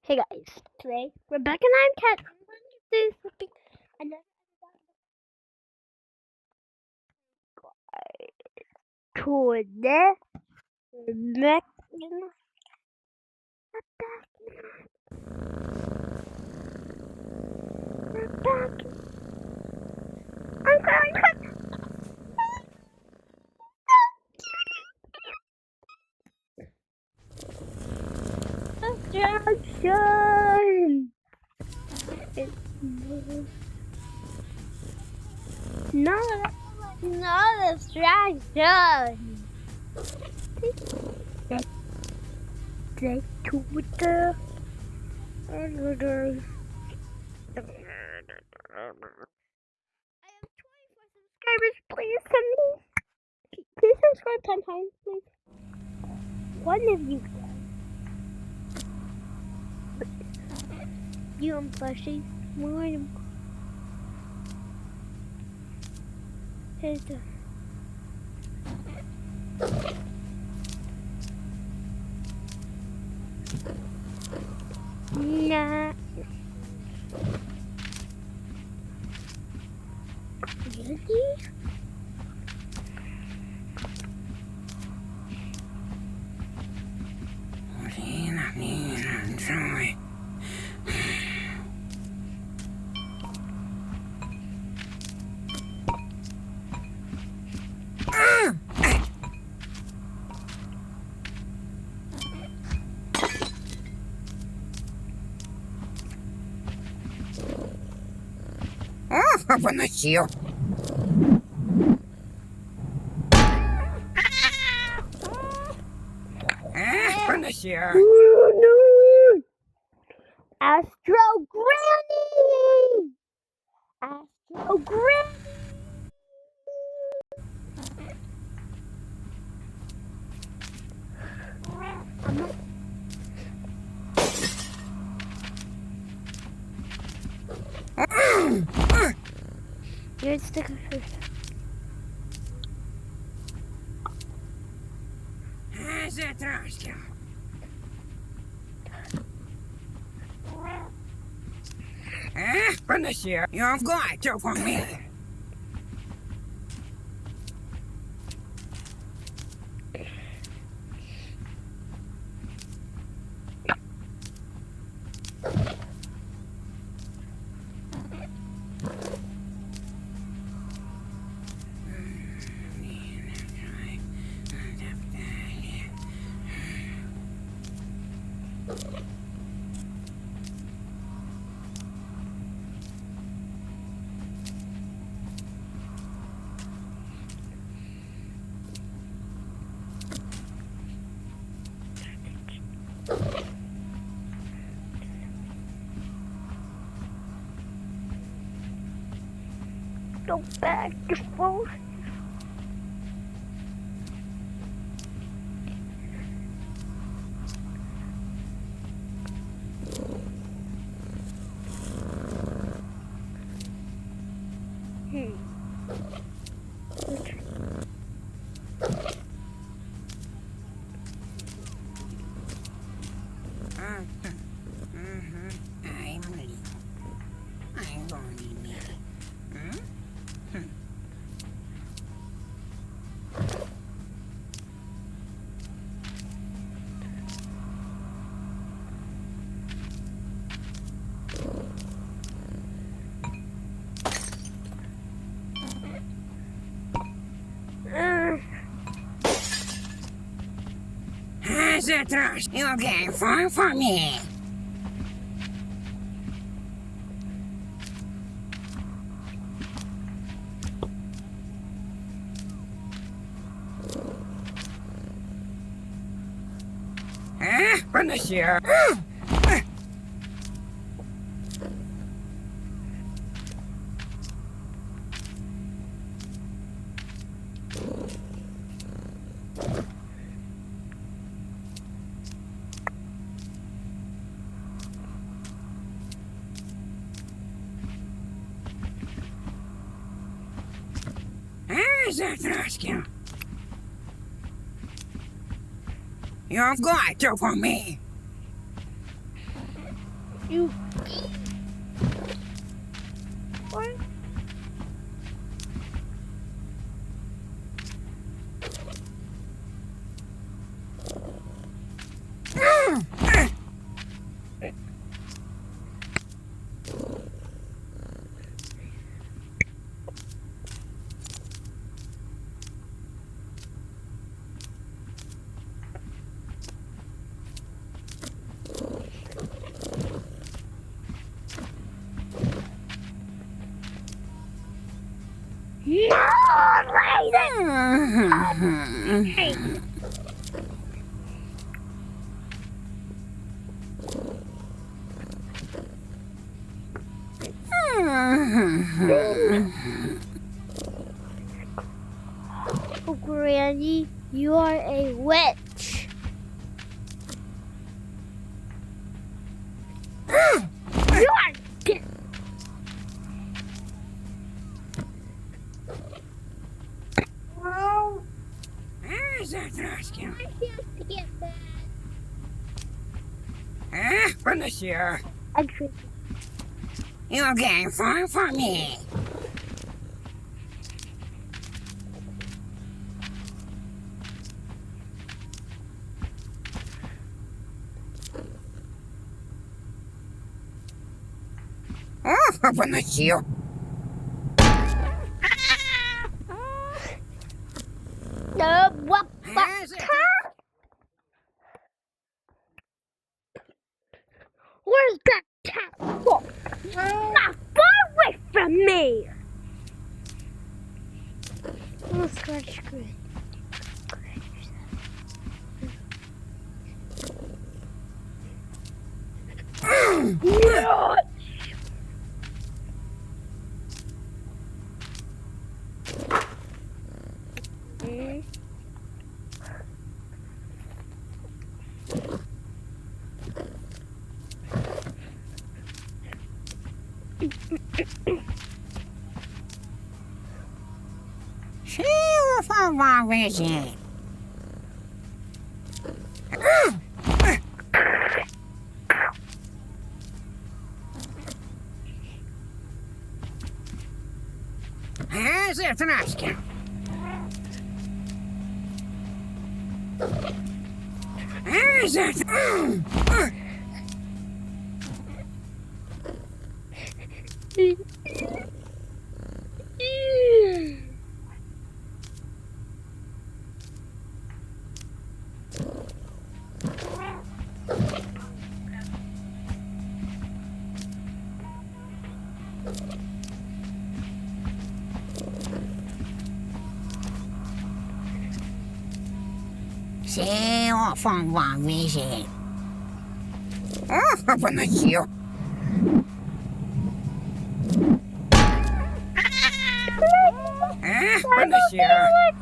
Hey guys, today Rebecca and I am cat. I'm going to do something. Another to this Rebecca. Rebecca. I'm going to distraction. It's not a distraction. Take to the editor. I have 24 subscribers. Please send me. Please subscribe 10 times, please. One of you You and Plushy. One. Here's the. Nah. Really? Sorry. Поносил. Поносил. No. Astro Granny! Astro Granny! Here's the first. Затрошки. Поносил. You've got to for me. Go back to phone. I'm going to need it. Затрошки. You'll get far for me. Поносил. Затрошки. You've got to for me. You. What? No, Raven! Hey. Oh, Granny, you are a witch. You are dead. Oh, Astro, Troszkę. I have to get that. Finish here. Actually, You're getting far from me. Finish you. no, what? Where's that cat? Oh, not far away from me. Oh, scratch, no. See you for my vision. Astro, Troszkę. See you for my vision. Finish you. Finish here.